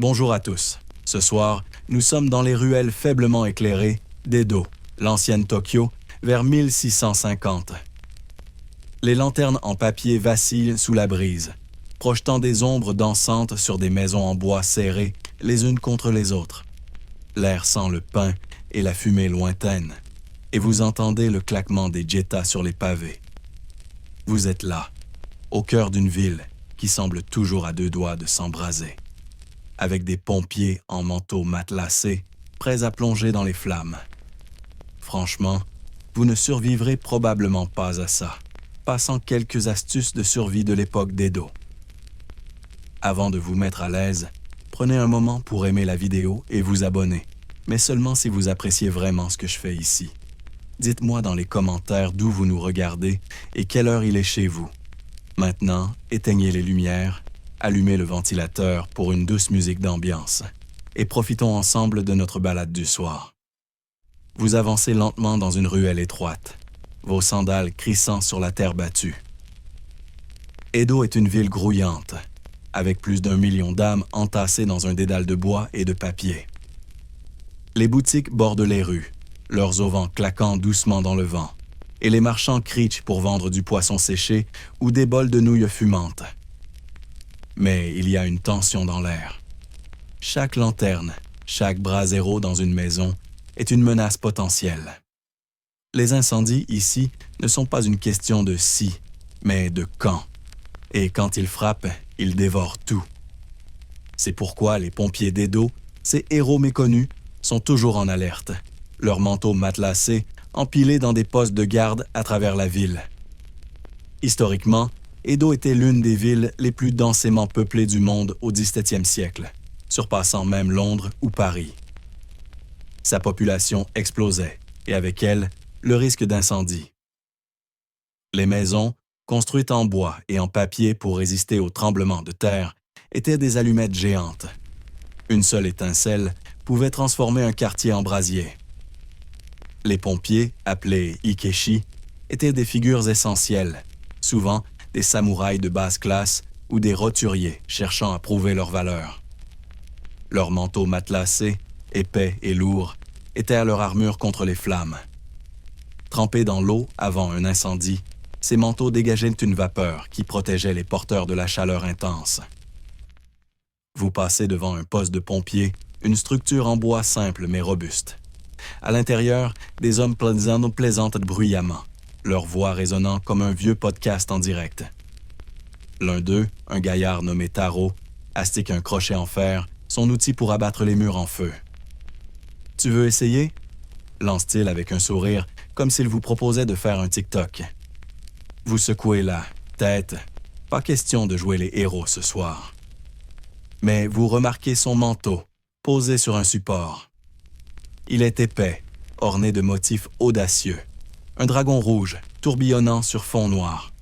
Bonjour à tous. Ce soir, nous sommes dans les ruelles faiblement éclairées d'Edo, l'ancienne Tokyo, vers 1650. Les lanternes en papier vacillent sous la brise, projetant des ombres dansantes sur des maisons en bois serrées les unes contre les autres. L'air sent le pain et la fumée lointaine, et vous entendez le claquement des jettas sur les pavés. Vous êtes là, au cœur d'une ville qui semble toujours à deux doigts de s'embraser, avec des pompiers en manteaux matelassés, prêts à plonger dans les flammes. Franchement, vous ne survivrez probablement pas à ça, pas sans quelques astuces de survie de l'époque d'Edo. Avant de vous mettre à l'aise, prenez un moment pour aimer la vidéo et vous abonner, mais seulement si vous appréciez vraiment ce que je fais ici. Dites-moi dans les commentaires d'où vous nous regardez et quelle heure il est chez vous. Maintenant, éteignez les lumières, allumez le ventilateur pour une douce musique d'ambiance et profitons ensemble de notre balade du soir. Vous avancez lentement dans une ruelle étroite, vos sandales crissant sur la terre battue. Edo est une ville grouillante, avec plus d'1 million d'âmes entassées dans un dédale de bois et de papier. Les boutiques bordent les rues, leurs auvents claquant doucement dans le vent, et les marchands crient pour vendre du poisson séché ou des bols de nouilles fumantes. Mais il y a une tension dans l'air. Chaque lanterne, chaque brasero dans une maison est une menace potentielle. Les incendies ici ne sont pas une question de si, mais de quand. Et quand ils frappent, ils dévorent tout. C'est pourquoi les pompiers d'Edo, ces héros méconnus, sont toujours en alerte, leurs manteaux matelassés empilés dans des postes de garde à travers la ville. Historiquement, Edo était l'une des villes les plus densément peuplées du monde au XVIIe siècle, surpassant même Londres ou Paris. Sa population explosait, et avec elle, le risque d'incendie. Les maisons, construites en bois et en papier pour résister aux tremblements de terre, étaient des allumettes géantes. Une seule étincelle pouvait transformer un quartier en brasier. Les pompiers, appelés Ikeshi, étaient des figures essentielles, souvent des samouraïs de basse classe ou des roturiers cherchant à prouver leur valeur. Leurs manteaux matelassés, épais et lourds, étaient leur armure contre les flammes. Trempés dans l'eau avant un incendie, ces manteaux dégageaient une vapeur qui protégeait les porteurs de la chaleur intense. Vous passez devant un poste de pompier, une structure en bois simple mais robuste. À l'intérieur, des hommes plaisantent bruyamment, leur voix résonnant comme un vieux podcast en direct. L'un d'eux, un gaillard nommé Taro, astique un crochet en fer, son outil pour abattre les murs en feu. « Tu veux essayer ?» lance-t-il avec un sourire, comme s'il vous proposait de faire un TikTok. Vous secouez la tête. Pas question de jouer les héros ce soir. Mais vous remarquez son manteau, posé sur un support. Il est épais, orné de motifs audacieux. Un dragon rouge, tourbillonnant sur fond noir.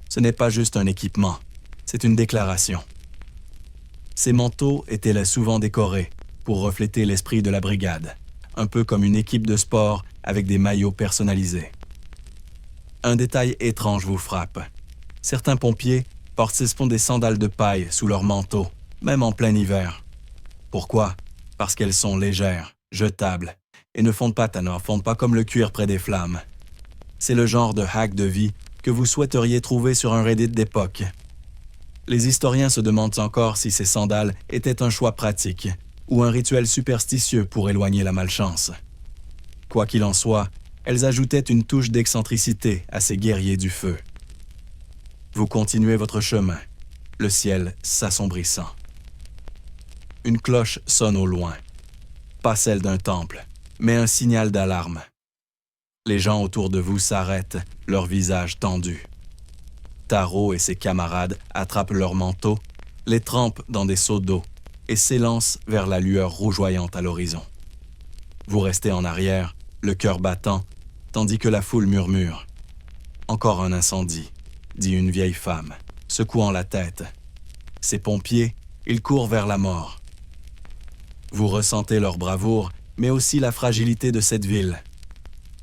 Ce n'est pas juste un équipement, c'est une déclaration. Ces manteaux étaient là souvent décorés pour refléter l'esprit de la brigade, un peu comme une équipe de sport avec des maillots personnalisés. Un détail étrange vous frappe. Certains pompiers portent des sandales de paille sous leur manteau, même en plein hiver. Pourquoi? Parce qu'elles sont légères, jetables, et ne fondent pas comme le cuir près des flammes. C'est le genre de hack de vie que vous souhaiteriez trouver sur un Reddit d'époque. Les historiens se demandent encore si ces sandales étaient un choix pratique ou un rituel superstitieux pour éloigner la malchance. Quoi qu'il en soit, elles ajoutaient une touche d'excentricité à ces guerriers du feu. Vous continuez votre chemin, le ciel s'assombrissant. Une cloche sonne au loin. Pas celle d'un temple, mais un signal d'alarme. Les gens autour de vous s'arrêtent, leurs visages tendus. Taro et ses camarades attrapent leurs manteaux, les trempent dans des seaux d'eau et s'élancent vers la lueur rougeoyante à l'horizon. Vous restez en arrière, le cœur battant, tandis que la foule murmure. « Encore un incendie », dit une vieille femme, secouant la tête. Ces pompiers, ils courent vers la mort. Vous ressentez leur bravoure, mais aussi la fragilité de cette ville.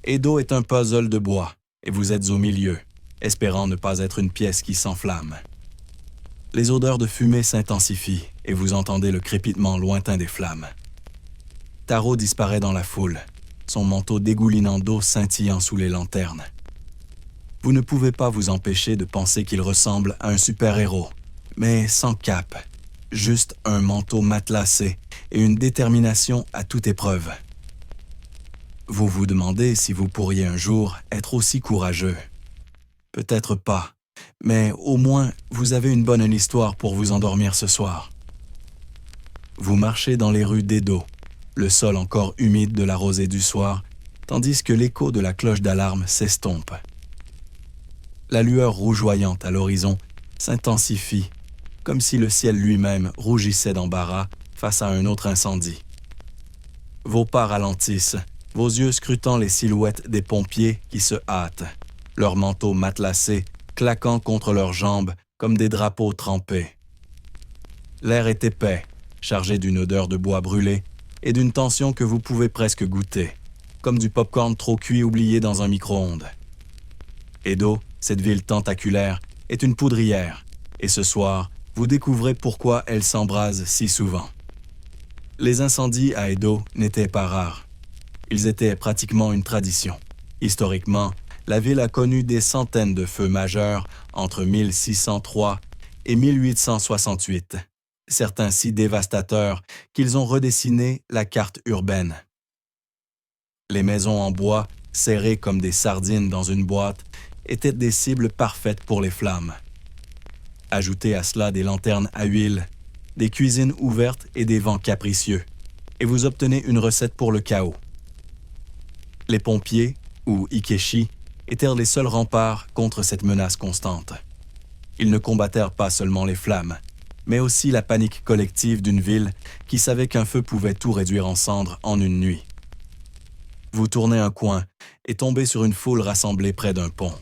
Edo est un puzzle de bois, et vous êtes au milieu, espérant ne pas être une pièce qui s'enflamme. Les odeurs de fumée s'intensifient, et vous entendez le crépitement lointain des flammes. Taro disparaît dans la foule, son manteau dégoulinant d'eau scintillant sous les lanternes. Vous ne pouvez pas vous empêcher de penser qu'il ressemble à un super-héros, mais sans cape, juste un manteau matelassé et une détermination à toute épreuve. Vous vous demandez si vous pourriez un jour être aussi courageux. Peut-être pas, mais au moins vous avez une bonne histoire pour vous endormir ce soir. Vous marchez dans les rues d'Edo, le sol encore humide de la rosée du soir, tandis que l'écho de la cloche d'alarme s'estompe. La lueur rougeoyante à l'horizon s'intensifie, comme si le ciel lui-même rougissait d'embarras face à un autre incendie. Vos pas ralentissent, vos yeux scrutant les silhouettes des pompiers qui se hâtent, leurs manteaux matelassés claquant contre leurs jambes comme des drapeaux trempés. L'air est épais, chargé d'une odeur de bois brûlé et d'une tension que vous pouvez presque goûter, comme du pop-corn trop cuit oublié dans un micro-ondes. Edo, cette ville tentaculaire, est une poudrière, et ce soir, vous découvrez pourquoi elle s'embrase si souvent. Les incendies à Edo n'étaient pas rares. Ils étaient pratiquement une tradition. Historiquement, la ville a connu des centaines de feux majeurs entre 1603 et 1868, certains si dévastateurs qu'ils ont redessiné la carte urbaine. Les maisons en bois, serrées comme des sardines dans une boîte, étaient des cibles parfaites pour les flammes. Ajoutez à cela des lanternes à huile, des cuisines ouvertes et des vents capricieux, et vous obtenez une recette pour le chaos. Les pompiers, ou ikeshi, étaient les seuls remparts contre cette menace constante. Ils ne combattèrent pas seulement les flammes, mais aussi la panique collective d'une ville qui savait qu'un feu pouvait tout réduire en cendres en une nuit. Vous tournez un coin et tombez sur une foule rassemblée près d'un pont.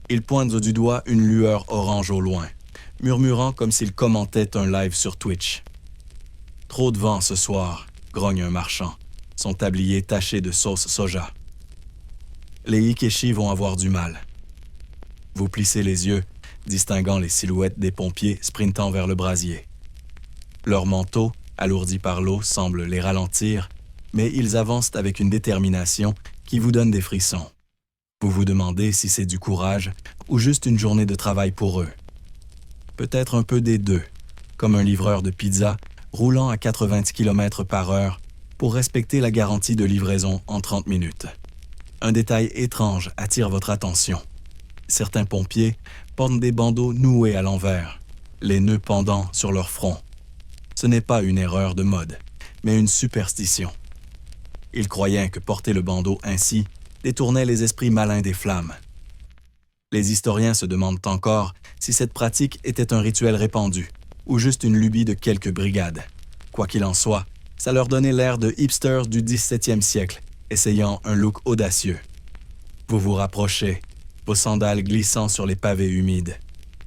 Ils pointent du doigt une lueur orange au loin, murmurant comme s'ils commentaient un live sur Twitch. « Trop de vent ce soir », grogne un marchand, son tablier taché de sauce soja. Les ikeshi vont avoir du mal. Vous plissez les yeux, distinguant les silhouettes des pompiers sprintant vers le brasier. Leurs manteaux, alourdis par l'eau, semblent les ralentir, mais ils avancent avec une détermination qui vous donne des frissons. Vous vous demandez si c'est du courage ou juste une journée de travail pour eux. Peut-être un peu des deux, comme un livreur de pizza roulant à 90 km/h pour respecter la garantie de livraison en 30 minutes. Un détail étrange attire votre attention. Certains pompiers portent des bandeaux noués à l'envers, les nœuds pendant sur leur front. Ce n'est pas une erreur de mode, mais une superstition. Ils croyaient que porter le bandeau ainsi détournait les esprits malins des flammes. Les historiens se demandent encore si cette pratique était un rituel répandu ou juste une lubie de quelques brigades. Quoi qu'il en soit, ça leur donnait l'air de hipsters du 17e siècle, essayant un look audacieux. Vous vous rapprochez, vos sandales glissant sur les pavés humides.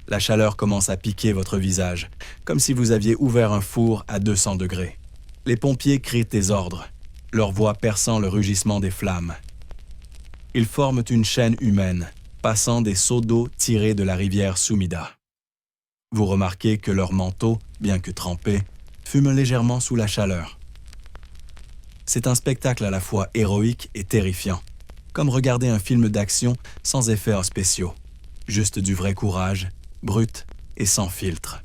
La chaleur commence à piquer votre visage, comme si vous aviez ouvert un four à 200 degrés. Les pompiers crient des ordres, leur voix perçant le rugissement des flammes. Ils forment une chaîne humaine, passant des seaux d'eau tirés de la rivière Sumida. Vous remarquez que leurs manteaux, bien que trempés, fument légèrement sous la chaleur. C'est un spectacle à la fois héroïque et terrifiant, comme regarder un film d'action sans effets spéciaux, juste du vrai courage, brut et sans filtre.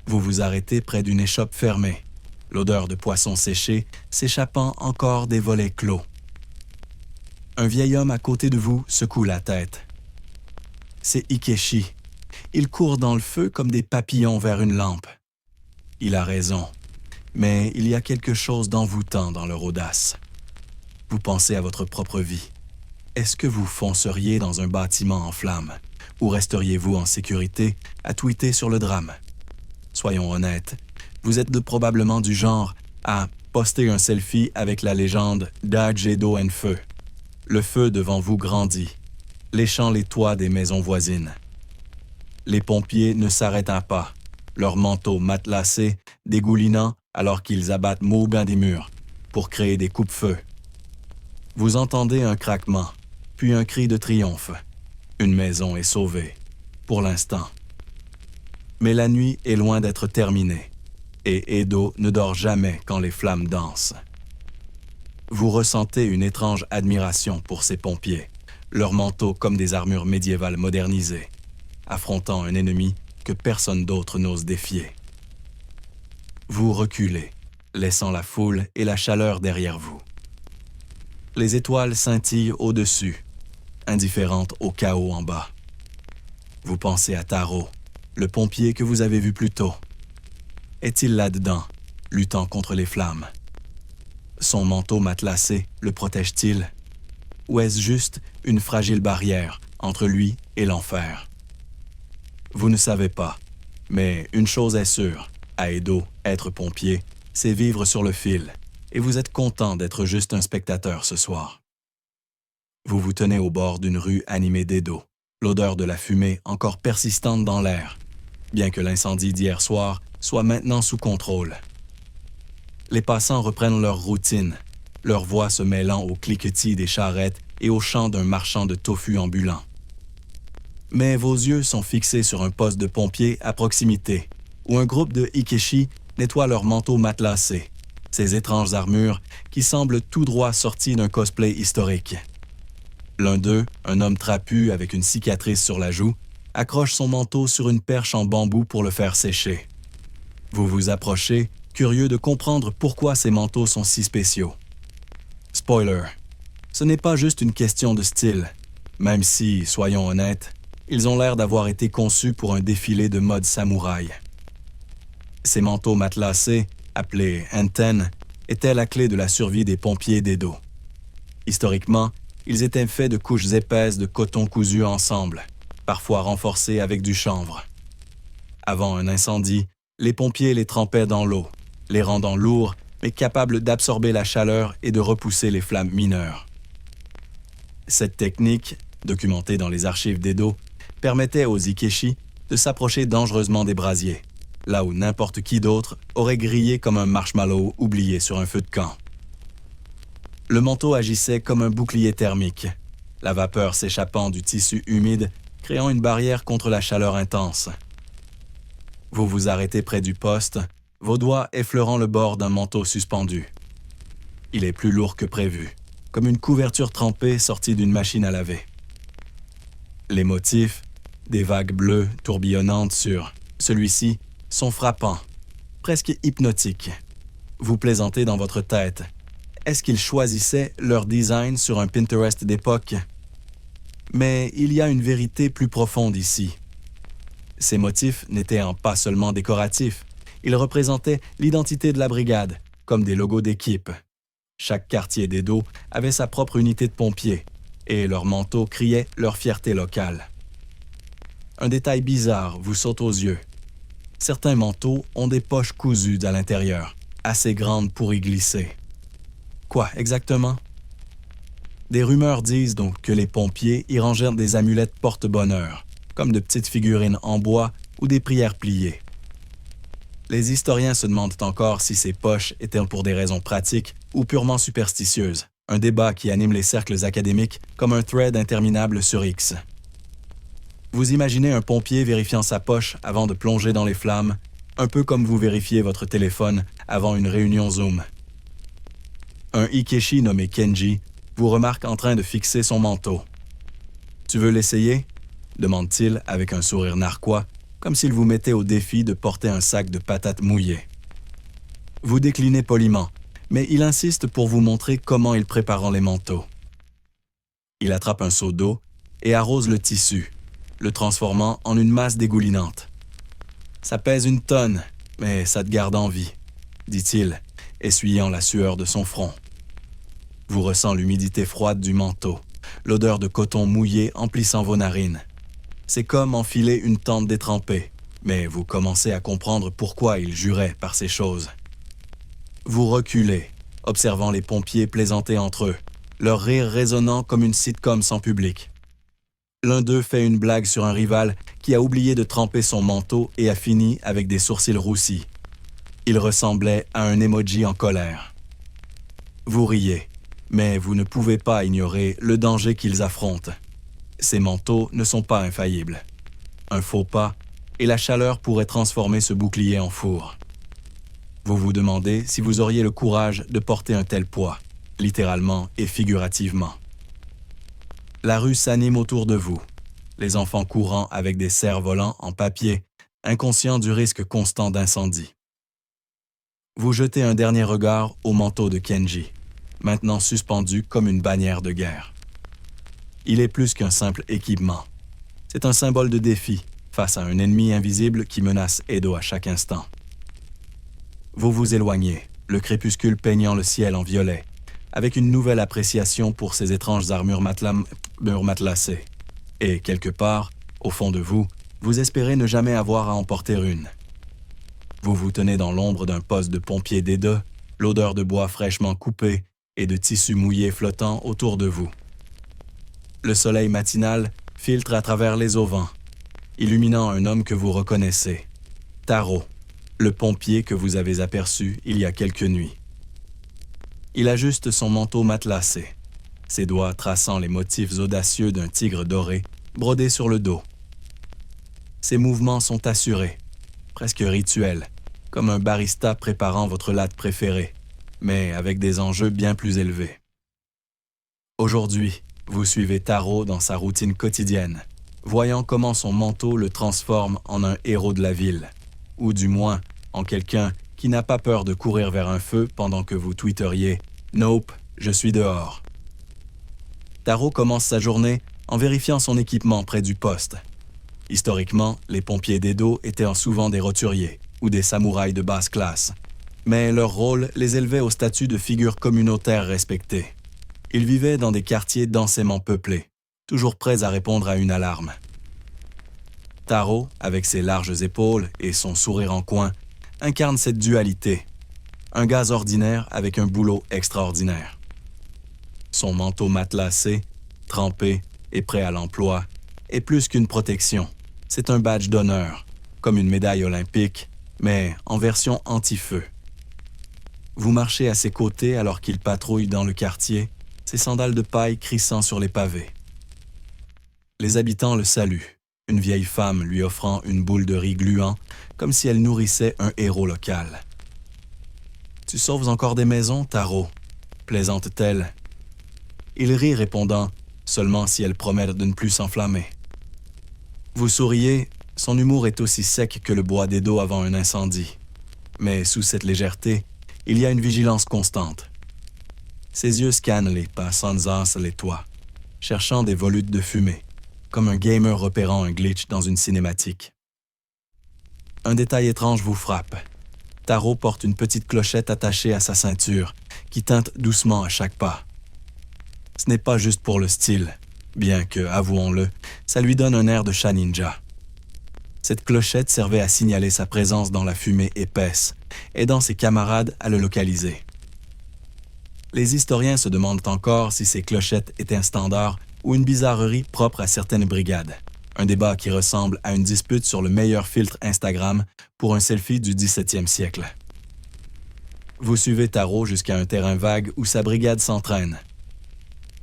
Vous vous arrêtez près d'une échoppe fermée, l'odeur de poisson séché s'échappant encore des volets clos. Un vieil homme à côté de vous secoue la tête. C'est Ikeshi. Il court dans le feu comme des papillons vers une lampe. Il a raison, mais il y a quelque chose d'envoûtant dans leur audace. Vous pensez à votre propre vie. Est-ce que vous fonceriez dans un bâtiment en flammes, ou resteriez-vous en sécurité à tweeter sur le drame? Soyons honnêtes, vous êtes probablement du genre à poster un selfie avec la légende d'Agedo en feu. Le feu devant vous grandit, léchant les toits des maisons voisines. Les pompiers ne s'arrêtent pas, leurs manteaux matelassés dégoulinant alors qu'ils abattent maubin des murs pour créer des coupe-feux. Vous entendez un craquement, puis un cri de triomphe. Une maison est sauvée, pour l'instant. Mais la nuit est loin d'être terminée, et Edo ne dort jamais quand les flammes dansent. Vous ressentez une étrange admiration pour ces pompiers, leurs manteaux comme des armures médiévales modernisées, affrontant un ennemi que personne d'autre n'ose défier. Vous reculez, laissant la foule et la chaleur derrière vous. Les étoiles scintillent au-dessus, indifférentes au chaos en bas. Vous pensez à Taro, le pompier que vous avez vu plus tôt. Est-il là-dedans, luttant contre les flammes? Son manteau matelassé le protège-t-il? Ou est-ce juste une fragile barrière entre lui et l'enfer? Vous ne savez pas, mais une chose est sûre, à Edo, être pompier, c'est vivre sur le fil, et vous êtes content d'être juste un spectateur ce soir. Vous vous tenez au bord d'une rue animée d'Edo, l'odeur de la fumée encore persistante dans l'air, bien que l'incendie d'hier soir soit maintenant sous contrôle. Les passants reprennent leur routine, leur voix se mêlant au cliquetis des charrettes et au chant d'un marchand de tofu ambulant. Mais vos yeux sont fixés sur un poste de pompier à proximité, où un groupe de Ikeshi nettoie leurs manteaux matelassés, ces étranges armures qui semblent tout droit sorties d'un cosplay historique. L'un d'eux, un homme trapu avec une cicatrice sur la joue, accroche son manteau sur une perche en bambou pour le faire sécher. Vous vous approchez, curieux de comprendre pourquoi ces manteaux sont si spéciaux. Spoiler, ce n'est pas juste une question de style, même si, soyons honnêtes, ils ont l'air d'avoir été conçus pour un défilé de mode samouraï. Ces manteaux matelassés, appelés enten, étaient la clé de la survie des pompiers d'Edo. Historiquement, ils étaient faits de couches épaisses de coton cousu ensemble, parfois renforcées avec du chanvre. Avant un incendie, les pompiers les trempaient dans l'eau, les rendant lourds mais capables d'absorber la chaleur et de repousser les flammes mineures. Cette technique, documentée dans les archives d'Edo, permettait aux Ikeshi de s'approcher dangereusement des brasiers, là où n'importe qui d'autre aurait grillé comme un marshmallow oublié sur un feu de camp. Le manteau agissait comme un bouclier thermique, la vapeur s'échappant du tissu humide, créant une barrière contre la chaleur intense. Vous vous arrêtez près du poste, vos doigts effleurant le bord d'un manteau suspendu. Il est plus lourd que prévu, comme une couverture trempée sortie d'une machine à laver. Les motifs, des vagues bleues tourbillonnantes sur celui-ci, sont frappants, presque hypnotiques. Vous plaisantez dans votre tête. Est-ce qu'ils choisissaient leur design sur un Pinterest d'époque? Mais il y a une vérité plus profonde ici. Ces motifs n'étaient pas seulement décoratifs, ils représentaient l'identité de la brigade, comme des logos d'équipe. Chaque quartier d'Edo avait sa propre unité de pompiers, et leurs manteaux criaient leur fierté locale. Un détail bizarre vous saute aux yeux. Certains manteaux ont des poches cousues à l'intérieur, assez grandes pour y glisser. Quoi exactement? Des rumeurs disent donc que les pompiers y rangèrent des amulettes porte-bonheur, comme de petites figurines en bois ou des prières pliées. Les historiens se demandent encore si ces poches étaient pour des raisons pratiques ou purement superstitieuses, un débat qui anime les cercles académiques comme un thread interminable sur X. Vous imaginez un pompier vérifiant sa poche avant de plonger dans les flammes, un peu comme vous vérifiez votre téléphone avant une réunion Zoom. Un Ikeshi nommé Kenji vous remarque en train de fixer son manteau. « Tu veux l'essayer » demande-t-il avec un sourire narquois, comme s'il vous mettait au défi de porter un sac de patates mouillées. Vous déclinez poliment, mais il insiste pour vous montrer comment il prépare les manteaux. Il attrape un seau d'eau et arrose le tissu, le transformant en une masse dégoulinante. « Ça pèse 1 tonne, mais ça te garde en vie, » dit-il, essuyant la sueur de son front. Vous ressent l'humidité froide du manteau, l'odeur de coton mouillé emplissant vos narines. C'est comme enfiler une tente détrempée, mais vous commencez à comprendre pourquoi il jurait par ces choses. Vous reculez, observant les pompiers plaisanter entre eux, leur rire résonnant comme une sitcom sans public. L'un d'eux fait une blague sur un rival qui a oublié de tremper son manteau et a fini avec des sourcils roussis. Il ressemblait à un emoji en colère. Vous riez, mais vous ne pouvez pas ignorer le danger qu'ils affrontent. Ces manteaux ne sont pas infaillibles. Un faux pas, et la chaleur pourrait transformer ce bouclier en four. Vous vous demandez si vous auriez le courage de porter un tel poids, littéralement et figurativement. La rue s'anime autour de vous, les enfants courant avec des cerfs-volants en papier, inconscients du risque constant d'incendie. Vous jetez un dernier regard au manteau de Kenji, maintenant suspendu comme une bannière de guerre. Il est plus qu'un simple équipement. C'est un symbole de défi face à un ennemi invisible qui menace Edo à chaque instant. Vous vous éloignez, le crépuscule peignant le ciel en violet, avec une nouvelle appréciation pour ces étranges armures matelassées. Et quelque part, au fond de vous, vous espérez ne jamais avoir à en porter une. Vous vous tenez dans l'ombre d'un poste de pompier d'Edo, l'odeur de bois fraîchement coupé et de tissu mouillé flottant autour de vous. Le soleil matinal filtre à travers les auvents, illuminant un homme que vous reconnaissez, Taro, le pompier que vous avez aperçu il y a quelques nuits. Il ajuste son manteau matelassé, ses doigts traçant les motifs audacieux d'un tigre doré brodé sur le dos. Ses mouvements sont assurés, presque rituels, comme un barista préparant votre latte préférée, mais avec des enjeux bien plus élevés. Aujourd'hui, vous suivez Taro dans sa routine quotidienne, voyant comment son manteau le transforme en un héros de la ville, ou du moins en quelqu'un qui n'a pas peur de courir vers un feu pendant que vous tweeteriez « Nope, je suis dehors ». Taro commence sa journée en vérifiant son équipement près du poste. Historiquement, les pompiers d'Edo étaient souvent des roturiers ou des samouraïs de basse classe, mais leur rôle les élevait au statut de figures communautaires respectées. Ils vivaient dans des quartiers densément peuplés, toujours prêts à répondre à une alarme. Taro, avec ses larges épaules et son sourire en coin, incarne cette dualité. Un gars ordinaire avec un boulot extraordinaire. Son manteau matelassé, trempé et prêt à l'emploi, est plus qu'une protection. C'est un badge d'honneur, comme une médaille olympique, mais en version anti-feu. Vous marchez à ses côtés alors qu'il patrouille dans le quartier, ses sandales de paille crissant sur les pavés. Les habitants le saluent, une vieille femme lui offrant une boule de riz gluant, comme si elle nourrissait un héros local. « Tu sauves encore des maisons, Taro ?» plaisante-t-elle. Il rit répondant « Seulement si elles promettent de ne plus s'enflammer. » Vous souriez, son humour est aussi sec que le bois d'Edo avant un incendie. Mais sous cette légèreté, il y a une vigilance constante. Ses yeux scannent les passants les toits, cherchant des volutes de fumée, comme un gamer repérant un glitch dans une cinématique. Un détail étrange vous frappe. Taro porte une petite clochette attachée à sa ceinture, qui teinte doucement à chaque pas. Ce n'est pas juste pour le style, bien que, avouons-le, ça lui donne un air de chat ninja. Cette clochette servait à signaler sa présence dans la fumée épaisse, aidant ses camarades à le localiser. Les historiens se demandent encore si ces clochettes étaient un standard ou une bizarrerie propre à certaines brigades. Un débat qui ressemble à une dispute sur le meilleur filtre Instagram pour un selfie du 17e siècle. Vous suivez Taro jusqu'à un terrain vague où sa brigade s'entraîne.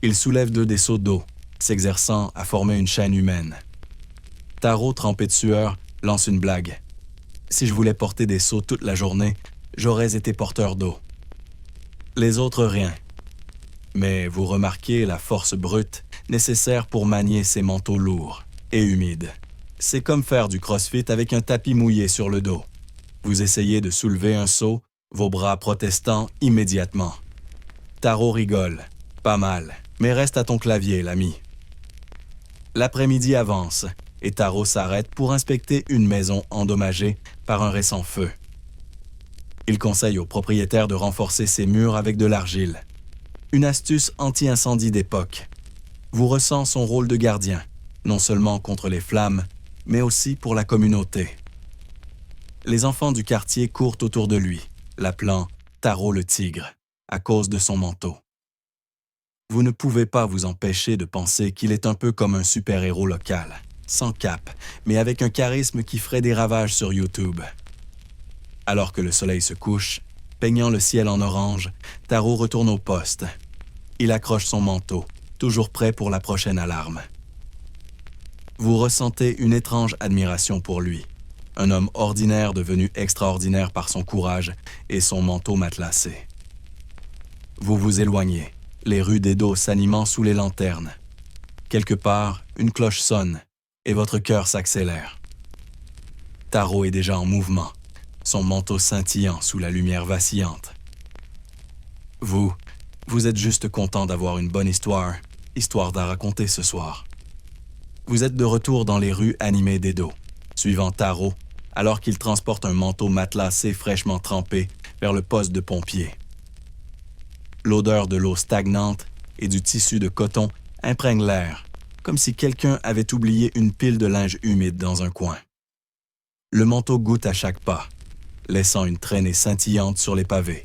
Il soulève 2 des seaux d'eau, s'exerçant à former une chaîne humaine. Taro, trempé de sueur, lance une blague. « Si je voulais porter des seaux toute la journée, j'aurais été porteur d'eau. » Les autres, rien. Mais vous remarquez la force brute nécessaire pour manier ces manteaux lourds et humides. C'est comme faire du crossfit avec un tapis mouillé sur le dos. Vous essayez de soulever un seau, vos bras protestant immédiatement. Taro rigole. Pas mal, mais reste à ton clavier, l'ami. L'après-midi avance et Taro s'arrête pour inspecter une maison endommagée par un récent feu. Il conseille au propriétaire de renforcer ses murs avec de l'argile. Une astuce anti-incendie d'époque. Vous ressent son rôle de gardien, non seulement contre les flammes, mais aussi pour la communauté. Les enfants du quartier courent autour de lui, l'appelant Taro le tigre, à cause de son manteau. Vous ne pouvez pas vous empêcher de penser qu'il est un peu comme un super-héros local, sans cape, mais avec un charisme qui ferait des ravages sur YouTube. Alors que le soleil se couche, peignant le ciel en orange, Taro retourne au poste. Il accroche son manteau, toujours prêt pour la prochaine alarme. Vous ressentez une étrange admiration pour lui, un homme ordinaire devenu extraordinaire par son courage et son manteau matelassé. Vous vous éloignez, les rues d'Edo s'animant sous les lanternes. Quelque part, une cloche sonne et votre cœur s'accélère. Taro est déjà en mouvement, son manteau scintillant sous la lumière vacillante. Vous êtes juste content d'avoir une bonne histoire à raconter ce soir. Vous êtes de retour dans les rues animées d'Edo, suivant Taro, alors qu'il transporte un manteau matelassé fraîchement trempé vers le poste de pompiers. L'odeur de l'eau stagnante et du tissu de coton imprègne l'air, comme si quelqu'un avait oublié une pile de linge humide dans un coin. Le manteau goûte à chaque pas, laissant une traînée scintillante sur les pavés.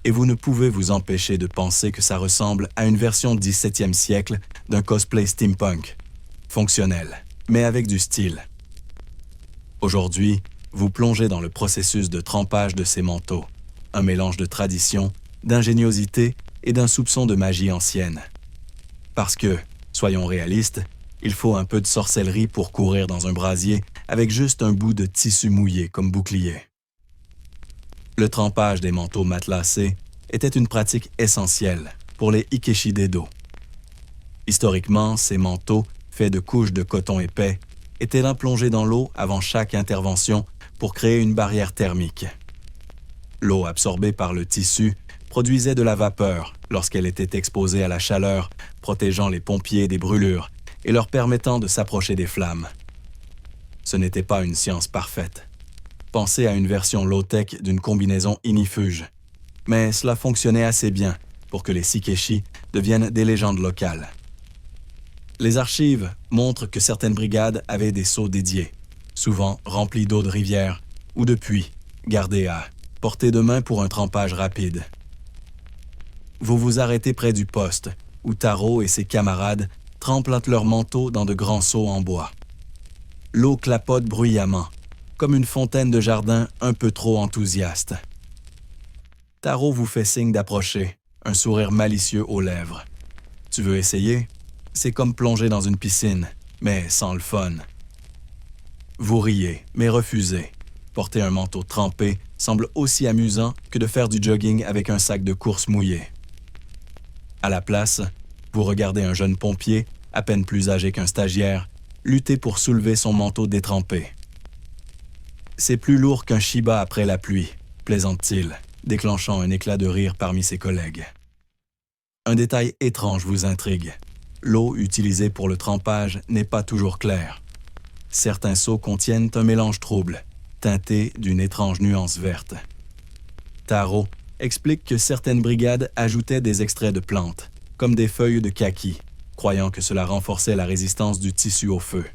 Et vous ne pouvez vous empêcher de penser que ça ressemble à une version 17e siècle d'un cosplay steampunk, fonctionnel, mais avec du style. Aujourd'hui, vous plongez dans le processus de trempage de ces manteaux, un mélange de tradition, d'ingéniosité et d'un soupçon de magie ancienne. Parce que, soyons réalistes, il faut un peu de sorcellerie pour courir dans un brasier avec juste un bout de tissu mouillé comme bouclier. Le trempage des manteaux matelassés était une pratique essentielle pour les Ikeshi d'Edo. Historiquement, ces manteaux, faits de couches de coton épais, étaient là plongés dans l'eau avant chaque intervention pour créer une barrière thermique. L'eau absorbée par le tissu produisait de la vapeur lorsqu'elle était exposée à la chaleur, protégeant les pompiers des brûlures et leur permettant de s'approcher des flammes. Ce n'était pas une science parfaite. Pensez à une version low-tech d'une combinaison inifuge. Mais cela fonctionnait assez bien pour que les Sikeshi deviennent des légendes locales. Les archives montrent que certaines brigades avaient des seaux dédiés, souvent remplis d'eau de rivière ou de puits, gardés à portée de main pour un trempage rapide. Vous vous arrêtez près du poste, où Taro et ses camarades trempent leurs manteaux dans de grands seaux en bois. L'eau clapote bruyamment, comme une fontaine de jardin un peu trop enthousiaste. Taro vous fait signe d'approcher, un sourire malicieux aux lèvres. Tu veux essayer? C'est comme plonger dans une piscine, mais sans le fun. Vous riez, mais refusez. Porter un manteau trempé semble aussi amusant que de faire du jogging avec un sac de course mouillé. À la place, vous regardez un jeune pompier, à peine plus âgé qu'un stagiaire, lutter pour soulever son manteau détrempé. C'est plus lourd qu'un Shiba après la pluie, plaisante-t-il, déclenchant un éclat de rire parmi ses collègues. Un détail étrange vous intrigue. L'eau utilisée pour le trempage n'est pas toujours claire. Certains seaux contiennent un mélange trouble, teinté d'une étrange nuance verte. Taro explique que certaines brigades ajoutaient des extraits de plantes, comme des feuilles de kaki, croyant que cela renforçait la résistance du tissu au feu.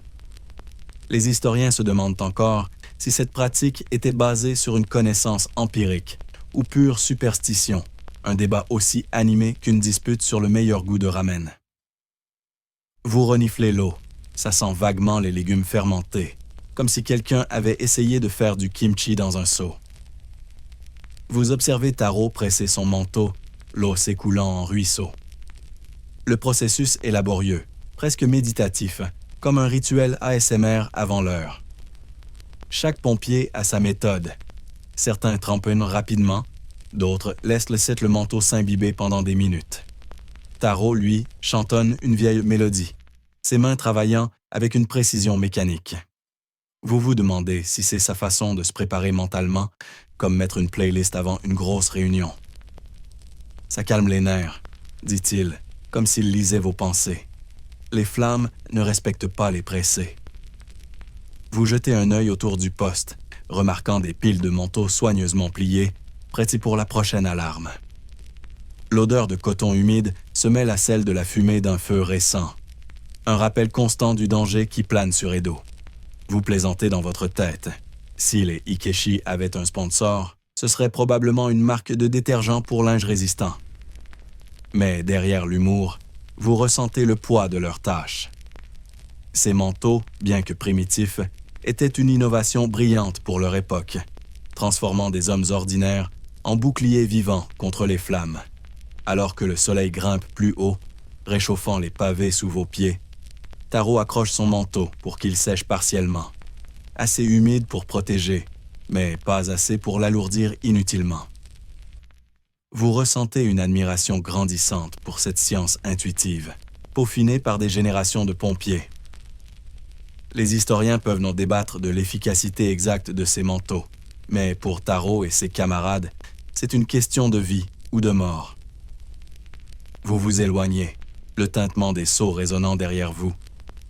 Les historiens se demandent encore si cette pratique était basée sur une connaissance empirique ou pure superstition, un débat aussi animé qu'une dispute sur le meilleur goût de ramen. Vous reniflez l'eau, ça sent vaguement les légumes fermentés, comme si quelqu'un avait essayé de faire du kimchi dans un seau. Vous observez Taro presser son manteau, l'eau s'écoulant en ruisseau. Le processus est laborieux, presque méditatif, comme un rituel ASMR avant l'heure. Chaque pompier a sa méthode. Certains trempent rapidement, d'autres laissent le manteau s'imbiber pendant des minutes. Taro, lui, chantonne une vieille mélodie, ses mains travaillant avec une précision mécanique. Vous vous demandez si c'est sa façon de se préparer mentalement, comme mettre une playlist avant une grosse réunion. Ça calme les nerfs, dit-il, comme s'il lisait vos pensées. Les flammes ne respectent pas les pressés. Vous jetez un œil autour du poste, remarquant des piles de manteaux soigneusement pliés, prêtés pour la prochaine alarme. L'odeur de coton humide se mêle à celle de la fumée d'un feu récent. Un rappel constant du danger qui plane sur Edo. Vous plaisantez dans votre tête. Si les Ikeshi avaient un sponsor, ce serait probablement une marque de détergent pour linge résistant. Mais derrière l'humour, vous ressentez le poids de leur tâche. Ces manteaux, bien que primitifs, étaient une innovation brillante pour leur époque, transformant des hommes ordinaires en boucliers vivants contre les flammes. Alors que le soleil grimpe plus haut, réchauffant les pavés sous vos pieds, Taro accroche son manteau pour qu'il sèche partiellement. assez humide pour protéger, mais pas assez pour l'alourdir inutilement. Vous ressentez une admiration grandissante pour cette science intuitive, peaufinée par des générations de pompiers. Les historiens peuvent en débattre de l'efficacité exacte de ces manteaux, mais pour Taro et ses camarades, c'est une question de vie ou de mort. Vous vous éloignez, le tintement des seaux résonnant derrière vous,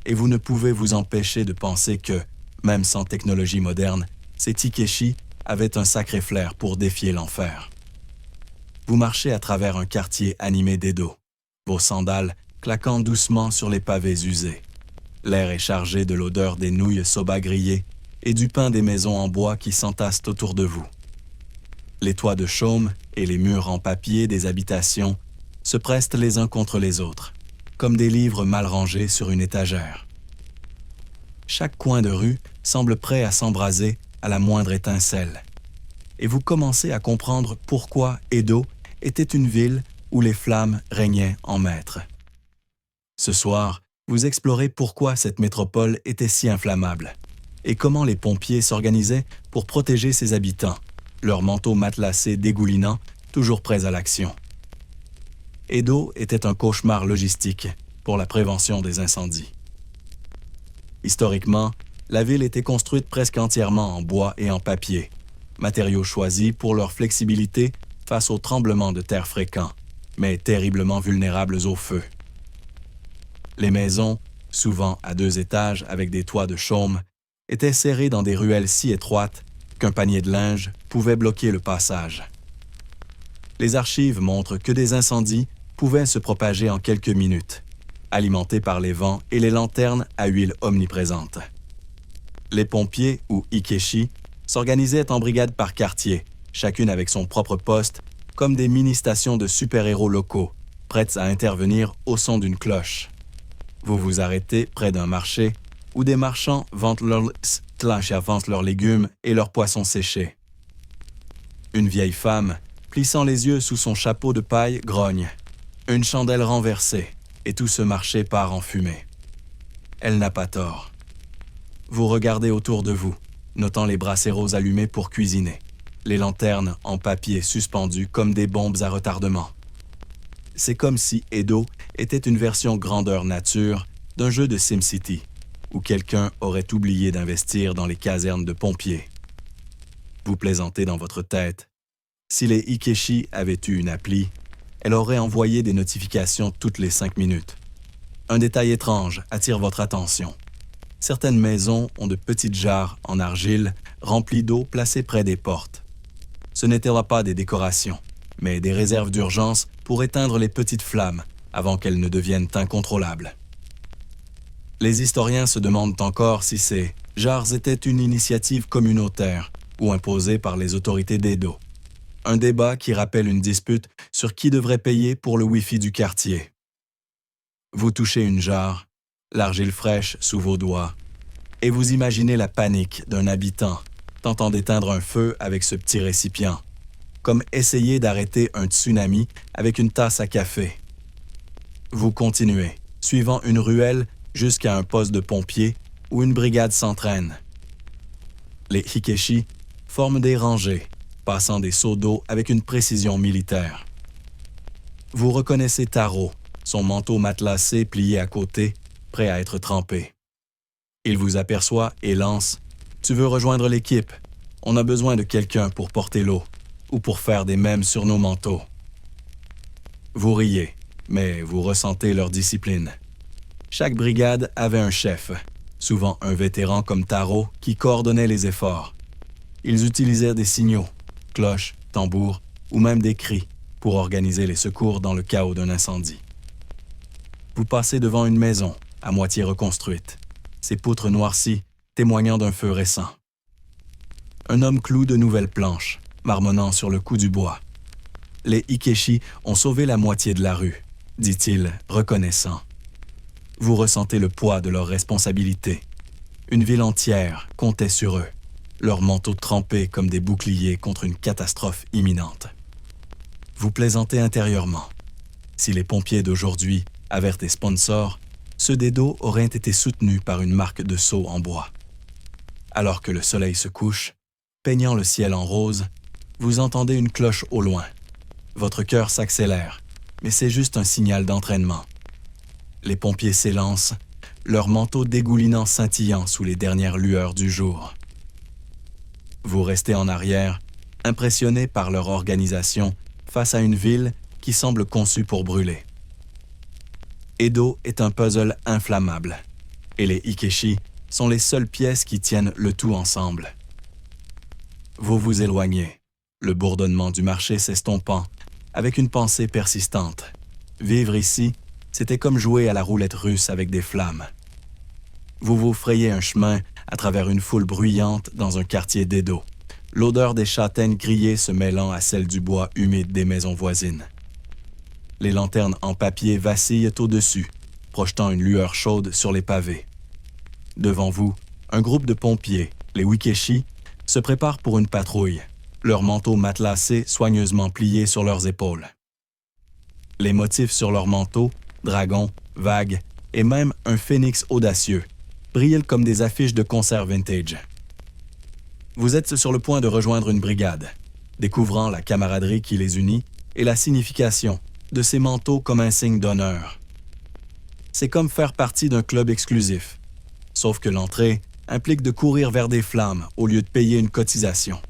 et vous ne pouvez vous empêcher de penser que, même sans technologie moderne, ces Takeshi avaient un sacré flair pour défier l'enfer. Vous marchez à travers un quartier animé d'Edo, vos sandales claquant doucement sur les pavés usés. L'air est chargé de l'odeur des nouilles soba grillées et du pain des maisons en bois qui s'entassent autour de vous. Les toits de chaume et les murs en papier des habitations se pressent les uns contre les autres, comme des livres mal rangés sur une étagère. Chaque coin de rue semble prêt à s'embraser à la moindre étincelle. Et vous commencez à comprendre pourquoi Edo était une ville où les flammes régnaient en maître. Ce soir, vous explorez pourquoi cette métropole était si inflammable et comment les pompiers s'organisaient pour protéger ses habitants, leurs manteaux matelassés dégoulinants, toujours prêts à l'action. Edo était un cauchemar logistique pour la prévention des incendies. Historiquement, la ville était construite presque entièrement en bois et en papier, matériaux choisis pour leur flexibilité face aux tremblements de terre fréquents, mais terriblement vulnérables au feu. Les maisons, souvent à 2 étages avec des toits de chaume, étaient serrées dans des ruelles si étroites qu'un panier de linge pouvait bloquer le passage. Les archives montrent que des incendies pouvaient se propager en quelques minutes, alimentés par les vents et les lanternes à huile omniprésentes. Les pompiers, ou ikeshi, s'organisaient en brigades par quartier, chacune avec son propre poste, comme des mini-stations de super-héros locaux, prêtes à intervenir au son d'une cloche. Vous vous arrêtez près d'un marché où des marchands vendent leurs légumes et leurs poissons séchés. Une vieille femme, plissant les yeux sous son chapeau de paille, grogne. Une chandelle renversée, et tout ce marché part en fumée. Elle n'a pas tort. Vous regardez autour de vous, notant les brasseros allumés pour cuisiner, les lanternes en papier suspendues comme des bombes à retardement. C'est comme si Edo était une version grandeur nature d'un jeu de SimCity, où quelqu'un aurait oublié d'investir dans les casernes de pompiers. Vous plaisantez dans votre tête. Si les ikeshi avaient eu une appli, elle aurait envoyé des notifications toutes les 5 minutes. Un détail étrange attire votre attention. Certaines maisons ont de petites jarres en argile remplies d'eau placées près des portes. Ce n'étaient là pas des décorations, mais des réserves d'urgence pour éteindre les petites flammes avant qu'elles ne deviennent incontrôlables. Les historiens se demandent encore si ces jarres étaient une initiative communautaire ou imposée par les autorités d'Edo. Un débat qui rappelle une dispute sur qui devrait payer pour le Wi-Fi du quartier. Vous touchez une jarre, l'argile fraîche sous vos doigts, et vous imaginez la panique d'un habitant tentant d'éteindre un feu avec ce petit récipient, comme essayer d'arrêter un tsunami avec une tasse à café. Vous continuez, suivant une ruelle jusqu'à un poste de pompiers où une brigade s'entraîne. Les ikeshi forment des rangées, passant des seaux d'eau avec une précision militaire. Vous reconnaissez Taro, son manteau matelassé plié à côté, prêt à être trempé. Il vous aperçoit et lance « Tu veux rejoindre l'équipe? On a besoin de quelqu'un pour porter l'eau ou pour faire des mèmes sur nos manteaux. » Vous riez, mais vous ressentez leur discipline. Chaque brigade avait un chef, souvent un vétéran comme Taro qui coordonnait les efforts. Ils utilisaient des signaux, cloches, tambours ou même des cris pour organiser les secours dans le chaos d'un incendie. Vous passez devant une maison, à moitié reconstruite, ses poutres noircies témoignant d'un feu récent. Un homme cloue de nouvelles planches, marmonnant sur le cou du bois. Les ikeshi ont sauvé la moitié de la rue, dit-il, reconnaissant. Vous ressentez le poids de leurs responsabilités. Une ville entière comptait sur eux, leurs manteaux trempés comme des boucliers contre une catastrophe imminente. Vous plaisantez intérieurement. Si les pompiers d'aujourd'hui avaient des sponsors, ceux d'Edo auraient été soutenus par une marque de seaux en bois. Alors que le soleil se couche, peignant le ciel en rose, vous entendez une cloche au loin. Votre cœur s'accélère, mais c'est juste un signal d'entraînement. Les pompiers s'élancent, leurs manteaux dégoulinant scintillant sous les dernières lueurs du jour. Vous restez en arrière, impressionné par leur organisation face à une ville qui semble conçue pour brûler. Edo est un puzzle inflammable, et les Ikeshi sont les seules pièces qui tiennent le tout ensemble. Vous vous éloignez, le bourdonnement du marché s'estompant, avec une pensée persistante. Vivre ici, c'était comme jouer à la roulette russe avec des flammes. Vous vous frayez un chemin à travers une foule bruyante dans un quartier d'Edo, l'odeur des châtaignes grillées se mêlant à celle du bois humide des maisons voisines. Les lanternes en papier vacillent au-dessus, projetant une lueur chaude sur les pavés. Devant vous, un groupe de pompiers, les Wikeshi, se prépare pour une patrouille, leurs manteaux matelassés soigneusement pliés sur leurs épaules. Les motifs sur leurs manteaux, dragons, vagues et même un phénix audacieux, brillent comme des affiches de concert vintage. Vous êtes sur le point de rejoindre une brigade, découvrant la camaraderie qui les unit et la signification de ces manteaux comme un signe d'honneur. C'est comme faire partie d'un club exclusif, sauf que l'entrée implique de courir vers des flammes au lieu de payer une cotisation.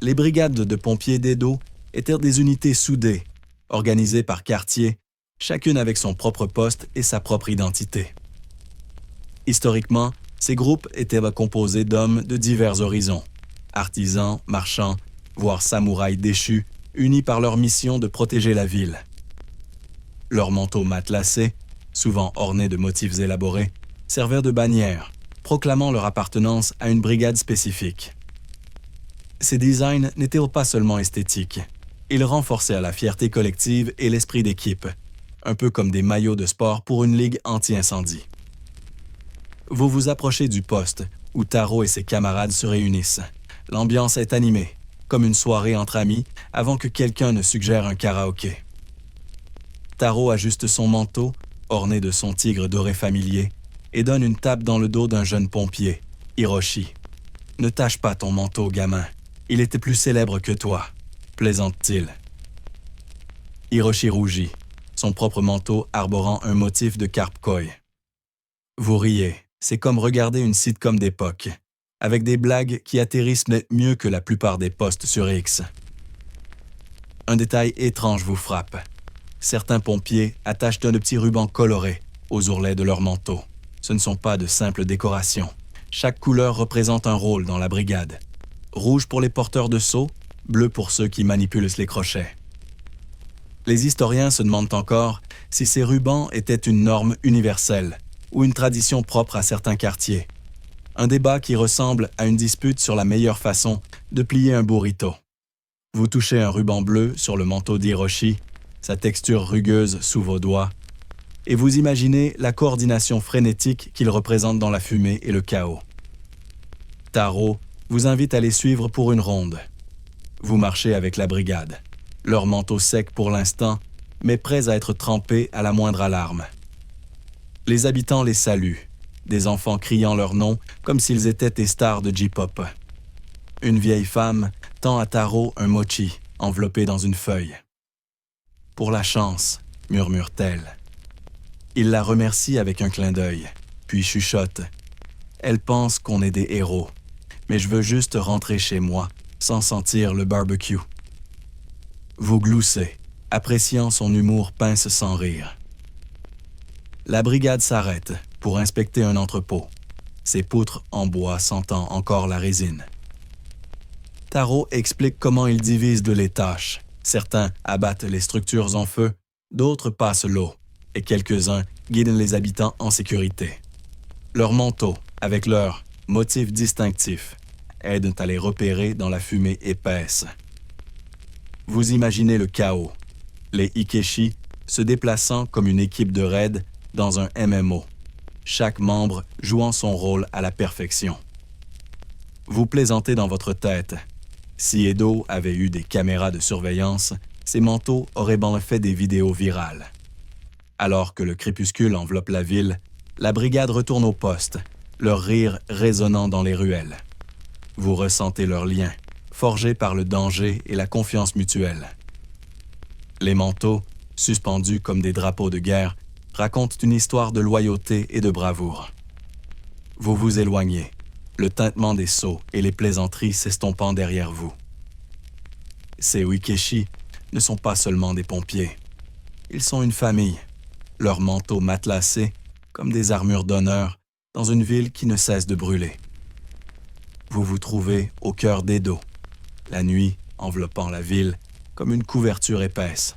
Les brigades de pompiers d'Edo étaient des unités soudées, organisées par quartier, chacune avec son propre poste et sa propre identité. Historiquement, ces groupes étaient composés d'hommes de divers horizons, artisans, marchands, voire samouraïs déchus, unis par leur mission de protéger la ville. Leurs manteaux matelassés, souvent ornés de motifs élaborés, servaient de bannières, proclamant leur appartenance à une brigade spécifique. Ces designs n'étaient pas seulement esthétiques, ils renforçaient la fierté collective et l'esprit d'équipe, un peu comme des maillots de sport pour une ligue anti-incendie. Vous vous approchez du poste où Taro et ses camarades se réunissent. L'ambiance est animée, comme une soirée entre amis avant que quelqu'un ne suggère un karaoké. Taro ajuste son manteau, orné de son tigre doré familier, et donne une tape dans le dos d'un jeune pompier, Hiroshi. « Ne tâche pas ton manteau, gamin. Il était plus célèbre que toi, » plaisante-t-il. Hiroshi rougit, son propre manteau arborant un motif de carpe koi. Vous riez, c'est comme regarder une sitcom d'époque, avec des blagues qui atterrissent mieux que la plupart des posts sur X. Un détail étrange vous frappe. Certains pompiers attachent un petit ruban coloré aux ourlets de leur manteau. Ce ne sont pas de simples décorations. Chaque couleur représente un rôle dans la brigade. Rouge pour les porteurs de seaux, bleu pour ceux qui manipulent les crochets. Les historiens se demandent encore si ces rubans étaient une norme universelle ou une tradition propre à certains quartiers. Un débat qui ressemble à une dispute sur la meilleure façon de plier un burrito. Vous touchez un ruban bleu sur le manteau d'Hiroshi, sa texture rugueuse sous vos doigts, et vous imaginez la coordination frénétique qu'il représente dans la fumée et le chaos. Taro vous invite à les suivre pour une ronde. Vous marchez avec la brigade, leurs manteaux secs pour l'instant, mais prêts à être trempés à la moindre alarme. Les habitants les saluent, des enfants criant leur nom comme s'ils étaient des stars de J-pop. Une vieille femme tend à Taro un mochi enveloppé dans une feuille. « Pour la chance », murmure-t-elle. Il la remercie avec un clin d'œil, puis chuchote. Elle pense qu'on est des héros, mais je veux juste rentrer chez moi sans sentir le barbecue. Vous gloussez, appréciant son humour pince sans rire. La brigade s'arrête pour inspecter un entrepôt, ses poutres en bois sentant encore la résine. Taro explique comment ils divisent les tâches. Certains abattent les structures en feu, d'autres passent l'eau, et quelques-uns guident les habitants en sécurité. Leurs manteaux, avec leurs motifs distinctifs, aident à les repérer dans la fumée épaisse. Vous imaginez le chaos, les Ikeshi se déplaçant comme une équipe de raid dans un MMO, chaque membre jouant son rôle à la perfection. Vous plaisantez dans votre tête. Si Edo avait eu des caméras de surveillance, ces manteaux auraient bien fait des vidéos virales. Alors que le crépuscule enveloppe la ville, la brigade retourne au poste, leur rire résonnant dans les ruelles. Vous ressentez leur lien, forgé par le danger et la confiance mutuelle. Les manteaux, suspendus comme des drapeaux de guerre, racontent une histoire de loyauté et de bravoure. Vous vous éloignez, le tintement des seaux et les plaisanteries s'estompant derrière vous. Ces Uikeshi ne sont pas seulement des pompiers. Ils sont une famille, leurs manteaux matelassés comme des armures d'honneur dans une ville qui ne cesse de brûler. Vous vous trouvez au cœur d'Edo, la nuit enveloppant la ville comme une couverture épaisse.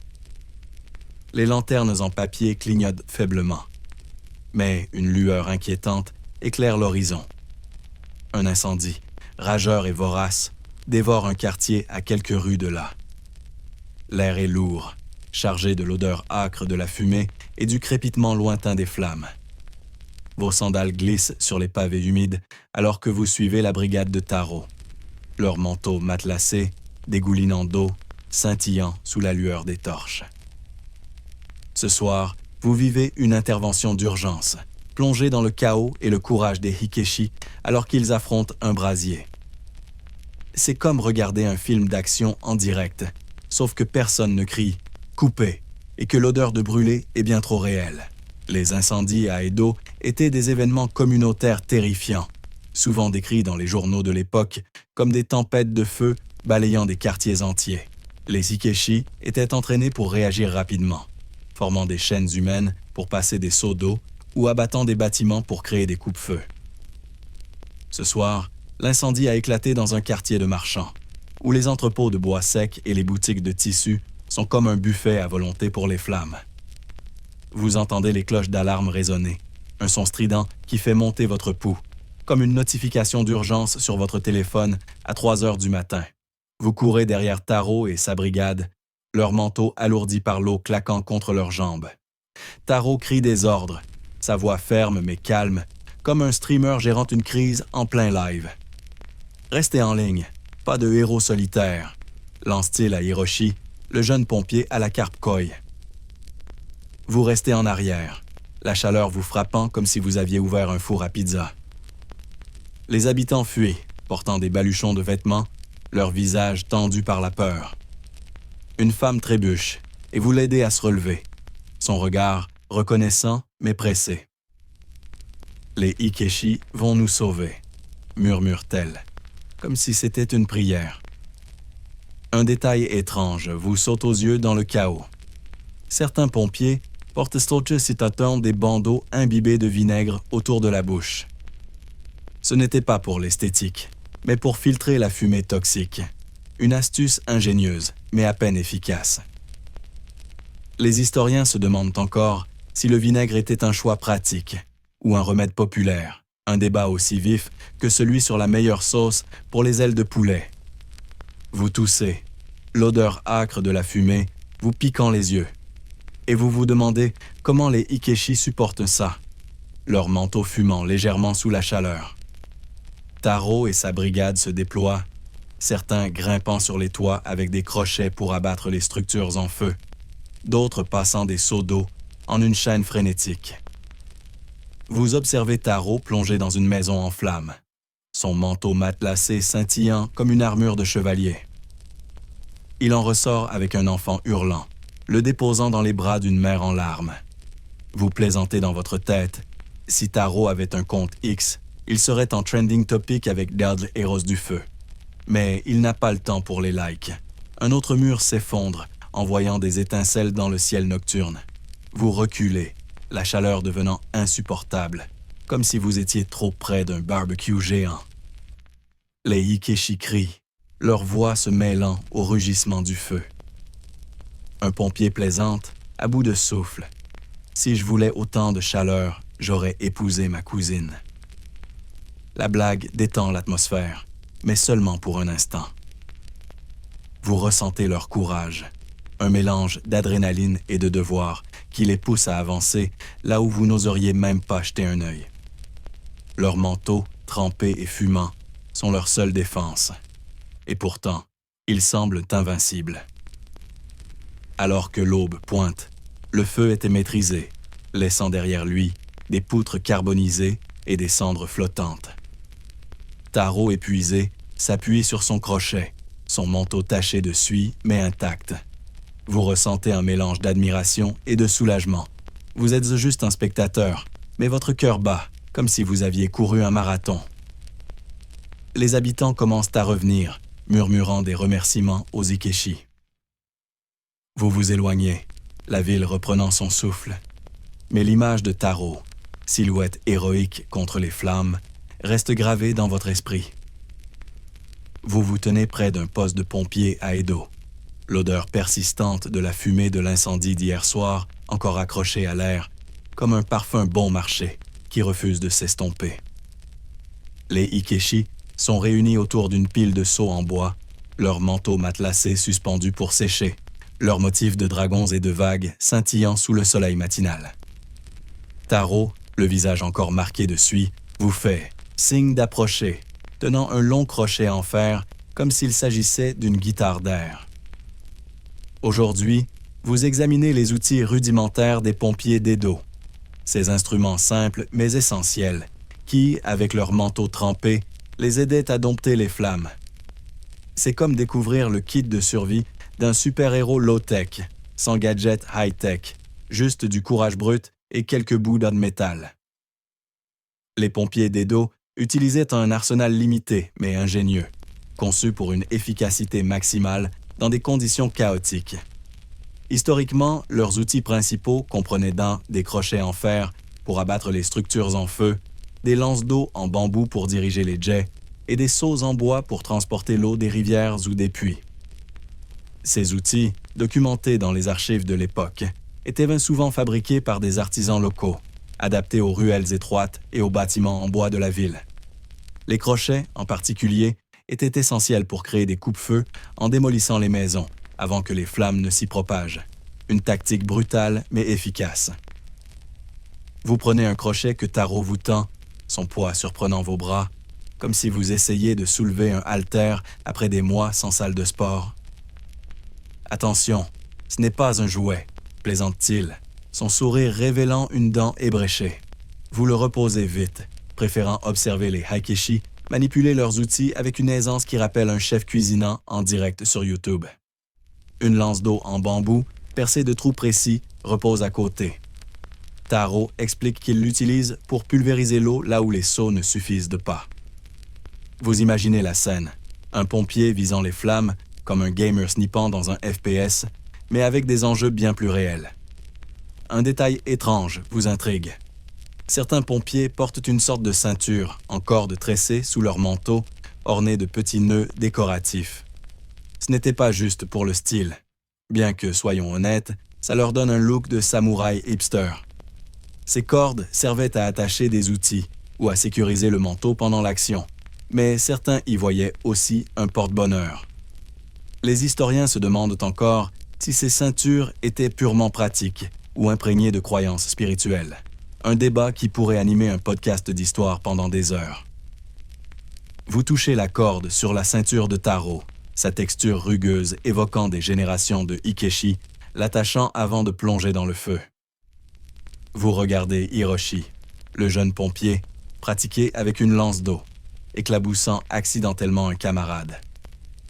Les lanternes en papier clignotent faiblement, mais une lueur inquiétante éclaire l'horizon. Un incendie, rageur et vorace, dévore un quartier à quelques rues de là. L'air est lourd, chargé de l'odeur âcre de la fumée et du crépitement lointain des flammes. Vos sandales glissent sur les pavés humides alors que vous suivez la brigade de Taro, leurs manteaux matelassés, dégoulinant d'eau, scintillant sous la lueur des torches. Ce soir, vous vivez une intervention d'urgence, plongée dans le chaos et le courage des Hikeshi alors qu'ils affrontent un brasier. C'est comme regarder un film d'action en direct, sauf que personne ne crie « coupez » et que l'odeur de brûlé est bien trop réelle. Les incendies à Edo étaient des événements communautaires terrifiants, souvent décrits dans les journaux de l'époque comme des tempêtes de feu balayant des quartiers entiers. Les Hikeshi étaient entraînés pour réagir rapidement, formant des chaînes humaines pour passer des seaux d'eau ou abattant des bâtiments pour créer des coupe-feux. Ce soir, l'incendie a éclaté dans un quartier de marchands, où les entrepôts de bois sec et les boutiques de tissus sont comme un buffet à volonté pour les flammes. Vous entendez les cloches d'alarme résonner, un son strident qui fait monter votre pouls, comme une notification d'urgence sur votre téléphone à 3 heures du matin. Vous courez derrière Taro et sa brigade, leurs manteaux alourdis par l'eau claquant contre leurs jambes. Taro crie des ordres, sa voix ferme mais calme, comme un streamer gérant une crise en plein live. Restez en ligne, pas de héros solitaires, lance-t-il à Hiroshi, le jeune pompier à la carpe koi. Vous restez en arrière, la chaleur vous frappant comme si vous aviez ouvert un four à pizza. Les habitants fuient, portant des baluchons de vêtements, leurs visages tendus par la peur. Une femme trébuche, et vous l'aidez à se relever, son regard reconnaissant mais pressé. Les Hikeshi vont nous sauver, murmure-t-elle, comme si c'était une prière. Un détail étrange vous saute aux yeux dans le chaos. Certains pompiers portent citaton des bandeaux imbibés de vinaigre autour de la bouche. Ce n'était pas pour l'esthétique, mais pour filtrer la fumée toxique. Une astuce ingénieuse, mais à peine efficace. Les historiens se demandent encore si le vinaigre était un choix pratique ou un remède populaire, un débat aussi vif que celui sur la meilleure sauce pour les ailes de poulet. Vous toussez, l'odeur âcre de la fumée vous piquant les yeux, et vous vous demandez comment les Hikeshi supportent ça, leurs manteaux fumant légèrement sous la chaleur. Taro et sa brigade se déploient, certains grimpant sur les toits avec des crochets pour abattre les structures en feu, d'autres passant des seaux d'eau en une chaîne frénétique. Vous observez Taro plongé dans une maison en flammes, son manteau matelassé scintillant comme une armure de chevalier. Il en ressort avec un enfant hurlant, le déposant dans les bras d'une mère en larmes. Vous plaisantez dans votre tête. Si Taro avait un compte X, il serait en trending topic avec Dad Héros du Feu. Mais il n'a pas le temps pour les likes. Un autre mur s'effondre, envoyant des étincelles dans le ciel nocturne. Vous reculez, la chaleur devenant insupportable, comme si vous étiez trop près d'un barbecue géant. Les Hikeshi crient, leur voix se mêlant au rugissement du feu. Un pompier plaisante, à bout de souffle. Si je voulais autant de chaleur, j'aurais épousé ma cousine. La blague détend l'atmosphère, mais seulement pour un instant. Vous ressentez leur courage, un mélange d'adrénaline et de devoir qui les pousse à avancer là où vous n'oseriez même pas jeter un œil. Leurs manteaux, trempés et fumants, sont leur seule défense. Et pourtant, ils semblent invincibles. Alors que l'aube pointe, le feu était maîtrisé, laissant derrière lui des poutres carbonisées et des cendres flottantes. Taro, épuisé, s'appuie sur son crochet, son manteau taché de suie mais intact. Vous ressentez un mélange d'admiration et de soulagement. Vous êtes juste un spectateur, mais votre cœur bat, comme si vous aviez couru un marathon. Les habitants commencent à revenir, murmurant des remerciements aux Ikeshi. Vous vous éloignez, la ville reprenant son souffle. Mais l'image de Taro, silhouette héroïque contre les flammes, reste gravée dans votre esprit. Vous vous tenez près d'un poste de pompiers à Edo. L'odeur persistante de la fumée de l'incendie d'hier soir, encore accrochée à l'air, comme un parfum bon marché qui refuse de s'estomper. Les Ikeshi sont réunis autour d'une pile de seaux en bois, leurs manteaux matelassés suspendus pour sécher, leurs motifs de dragons et de vagues scintillant sous le soleil matinal. Taro, le visage encore marqué de suie, vous fait signe d'approcher, tenant un long crochet en fer comme s'il s'agissait d'une guitare d'air. Aujourd'hui, vous examinez les outils rudimentaires des pompiers d'Edo, ces instruments simples mais essentiels qui, avec leurs manteaux trempés, les aidaient à dompter les flammes. C'est comme découvrir le kit de survie d'un super-héros low-tech, sans gadget high-tech, juste du courage brut et quelques bouts de métal. Les pompiers d'Edo utilisaient un arsenal limité mais ingénieux, conçu pour une efficacité maximale dans des conditions chaotiques. Historiquement, leurs outils principaux comprenaient des crochets en fer pour abattre les structures en feu, des lances d'eau en bambou pour diriger les jets et des seaux en bois pour transporter l'eau des rivières ou des puits. Ces outils, documentés dans les archives de l'époque, étaient bien souvent fabriqués par des artisans locaux, adaptés aux ruelles étroites et aux bâtiments en bois de la ville. Les crochets, en particulier, étaient essentiels pour créer des coupe-feux en démolissant les maisons avant que les flammes ne s'y propagent. Une tactique brutale mais efficace. Vous prenez un crochet que Taro vous tend, son poids surprenant vos bras, comme si vous essayiez de soulever un haltère après des mois sans salle de sport. Attention, ce n'est pas un jouet, plaisante-t-il, son sourire révélant une dent ébréchée. Vous le reposez vite, préférant observer les Haikeshi manipuler leurs outils avec une aisance qui rappelle un chef cuisinant en direct sur YouTube. Une lance d'eau en bambou, percée de trous précis, repose à côté. Taro explique qu'il l'utilise pour pulvériser l'eau là où les seaux ne suffisent pas. Vous imaginez la scène, un pompier visant les flammes, comme un gamer snippant dans un FPS, mais avec des enjeux bien plus réels. Un détail étrange vous intrigue. Certains pompiers portent une sorte de ceinture en corde tressée sous leur manteau, ornée de petits nœuds décoratifs. Ce n'était pas juste pour le style. Bien que, soyons honnêtes, ça leur donne un look de samouraï hipster. Ces cordes servaient à attacher des outils ou à sécuriser le manteau pendant l'action, mais certains y voyaient aussi un porte-bonheur. Les historiens se demandent encore si ces ceintures étaient purement pratiques ou imprégnées de croyances spirituelles. Un débat qui pourrait animer un podcast d'histoire pendant des heures. Vous touchez la corde sur la ceinture de Taro, sa texture rugueuse évoquant des générations de Ikeshi, l'attachant avant de plonger dans le feu. Vous regardez Hiroshi, le jeune pompier, pratiquer avec une lance d'eau, éclaboussant accidentellement un camarade.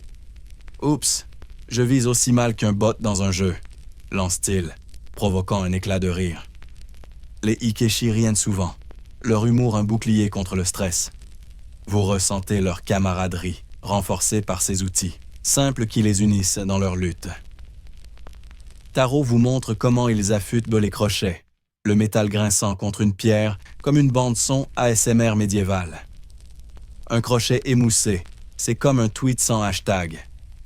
« Oups, je vise aussi mal qu'un bot dans un jeu », lance-t-il, provoquant un éclat de rire. Les Ikeshi riennent souvent, leur humour un bouclier contre le stress. Vous ressentez leur camaraderie, renforcée par ces outils, simples qui les unissent dans leur lutte. Taro vous montre comment ils affûtent les crochets, le métal grinçant contre une pierre comme une bande-son ASMR médiévale. Un crochet émoussé, c'est comme un tweet sans hashtag.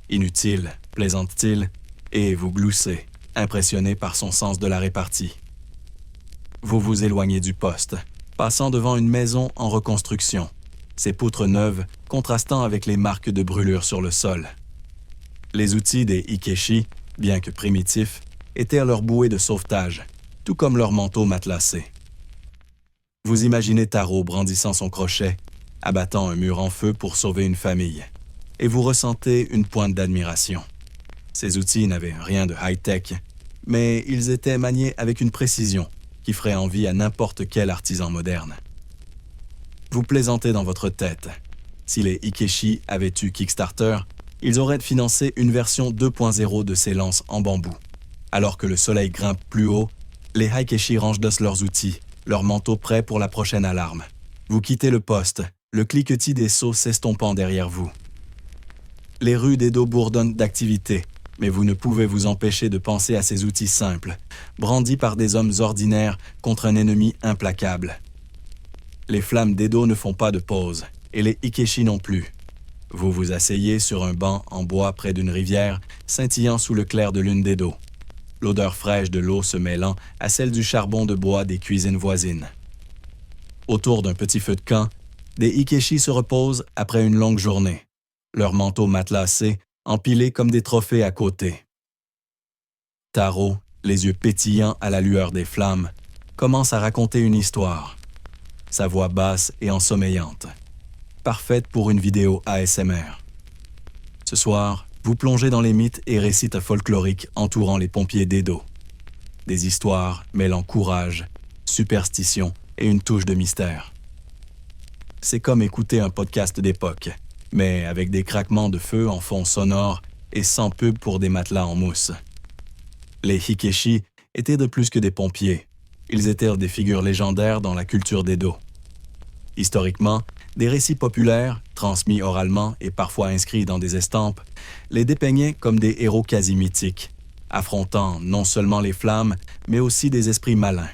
Inutile, plaisante-t-il, et vous gloussez, impressionné par son sens de la répartie. Vous vous éloignez du poste, passant devant une maison en reconstruction, ses poutres neuves contrastant avec les marques de brûlure sur le sol. Les outils des Ikeshi, bien que primitifs, étaient leur bouée de sauvetage, tout comme leur manteau matelassé. Vous imaginez Taro brandissant son crochet, abattant un mur en feu pour sauver une famille, et vous ressentez une pointe d'admiration. Ces outils n'avaient rien de high-tech, mais ils étaient maniés avec une précision qui ferait envie à n'importe quel artisan moderne. Vous plaisantez dans votre tête. Si les Ikeshi avaient eu Kickstarter, ils auraient financé une version 2.0 de ces lances en bambou. Alors que le soleil grimpe plus haut, les Haikeshi rangent leurs outils, leurs manteaux prêts pour la prochaine alarme. Vous quittez le poste, le cliquetis des seaux s'estompant derrière vous. Les rues d'Edo bourdonnent d'activité, mais vous ne pouvez vous empêcher de penser à ces outils simples, brandis par des hommes ordinaires contre un ennemi implacable. Les flammes d'Edo ne font pas de pause, et les Ikeshi non plus. Vous vous asseyez sur un banc en bois près d'une rivière, scintillant sous le clair de lune d'Edo, l'odeur fraîche de l'eau se mêlant à celle du charbon de bois des cuisines voisines. Autour d'un petit feu de camp, des Ikeshi se reposent après une longue journée, leurs manteaux matelassés, empilés comme des trophées à côté. Taro, les yeux pétillants à la lueur des flammes, commence à raconter une histoire. Sa voix basse et ensommeillante, parfaite pour une vidéo ASMR. Ce soir, vous plongez dans les mythes et récits folkloriques entourant les pompiers d'Edo. Des histoires mêlant courage, superstition et une touche de mystère. C'est comme écouter un podcast d'époque, mais avec des craquements de feu en fond sonore et sans pub pour des matelas en mousse. Les Ikeshi étaient de plus que des pompiers. Ils étaient des figures légendaires dans la culture d'Edo. Historiquement, des récits populaires, transmis oralement et parfois inscrits dans des estampes, les dépeignaient comme des héros quasi mythiques, affrontant non seulement les flammes, mais aussi des esprits malins.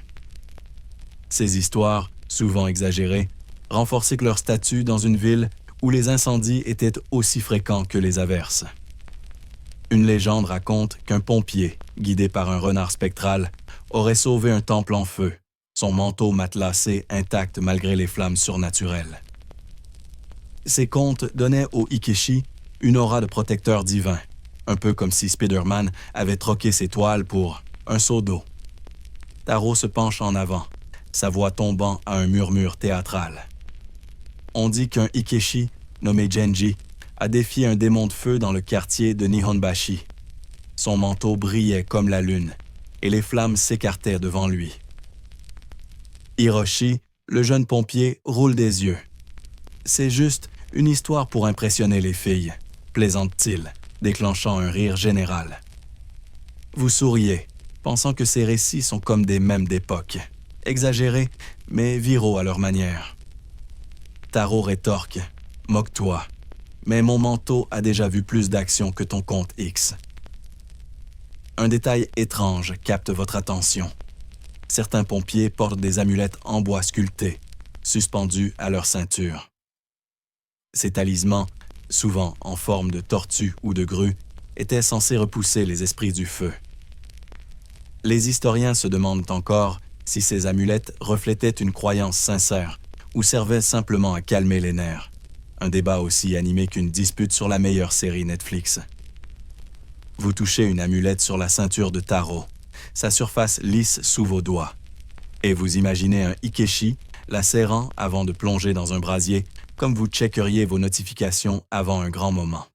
Ces histoires, souvent exagérées, renforçaient leur statut dans une ville où les incendies étaient aussi fréquents que les averses. Une légende raconte qu'un pompier, guidé par un renard spectral, aurait sauvé un temple en feu, son manteau matelassé intact malgré les flammes surnaturelles. Ces contes donnaient aux Ikeshi une aura de protecteur divin, un peu comme si Spider-Man avait troqué ses toiles pour un seau d'eau. Taro se penche en avant, sa voix tombant à un murmure théâtral. On dit qu'un Ikeshi, nommé Genji, a défié un démon de feu dans le quartier de Nihonbashi. Son manteau brillait comme la lune, et les flammes s'écartaient devant lui. Hiroshi, le jeune pompier, roule des yeux. C'est juste une histoire pour impressionner les filles, plaisante-t-il, déclenchant un rire général. Vous souriez, pensant que ces récits sont comme des mèmes d'époque, exagérés, mais viraux à leur manière. Taro rétorque, moque-toi, mais mon manteau a déjà vu plus d'action que ton compte X. Un détail étrange capte votre attention. Certains pompiers portent des amulettes en bois sculptées, suspendues à leur ceinture. Ces talismans, souvent en forme de tortue ou de grue, étaient censés repousser les esprits du feu. Les historiens se demandent encore si ces amulettes reflétaient une croyance sincère ou servaient simplement à calmer les nerfs. Un débat aussi animé qu'une dispute sur la meilleure série Netflix. Vous touchez une amulette sur la ceinture de Taro, sa surface lisse sous vos doigts. Et vous imaginez un Ikeshi la serrant avant de plonger dans un brasier, comme vous checkeriez vos notifications avant un grand moment.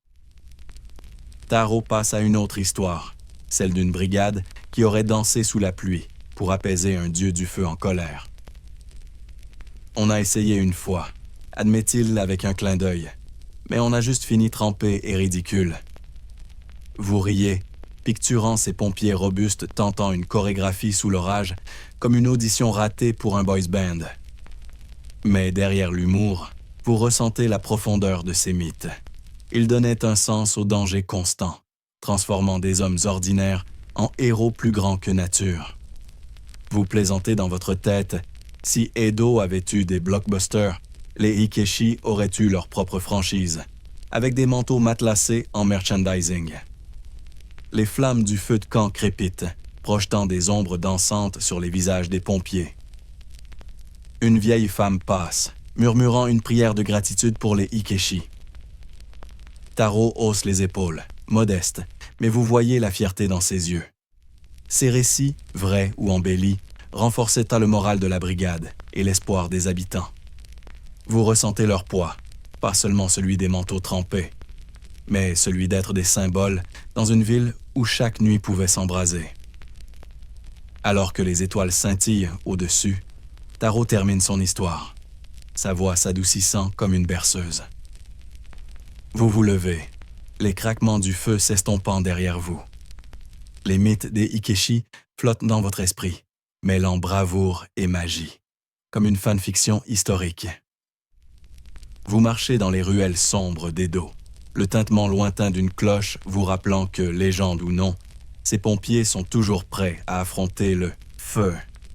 Taro passe à une autre histoire, celle d'une brigade qui aurait dansé sous la pluie pour apaiser un dieu du feu en colère. On a essayé une fois, admet-il avec un clin d'œil, mais on a juste fini trempé et ridicule. Vous riez, picturant ces pompiers robustes tentant une chorégraphie sous l'orage comme une audition ratée pour un boys band. Mais derrière l'humour, vous ressentez la profondeur de ces mythes. Ils donnaient un sens au danger constant, transformant des hommes ordinaires en héros plus grands que nature. Vous plaisantez dans votre tête, si Edo avait eu des blockbusters, les Ikeshi auraient eu leur propre franchise, avec des manteaux matelassés en merchandising. Les flammes du feu de camp crépitent, projetant des ombres dansantes sur les visages des pompiers. Une vieille femme passe, murmurant une prière de gratitude pour les Ikeshi. Taro hausse les épaules, modeste, mais vous voyez la fierté dans ses yeux. Ces récits, vrais ou embellis, renforçaient le moral de la brigade et l'espoir des habitants. Vous ressentez leur poids, pas seulement celui des manteaux trempés, mais celui d'être des symboles dans une ville où chaque nuit pouvait s'embraser. Alors que les étoiles scintillent au-dessus, Taro termine son histoire. sa voix s'adoucissant comme une berceuse. Vous vous levez, les craquements du feu s'estompant derrière vous. Les mythes des Ikeshi flottent dans votre esprit, mêlant bravoure et magie, comme une fanfiction historique. Vous marchez dans les ruelles sombres d'Edo, le tintement lointain d'une cloche vous rappelant que, légende ou non, ces pompiers sont toujours prêts à affronter le feu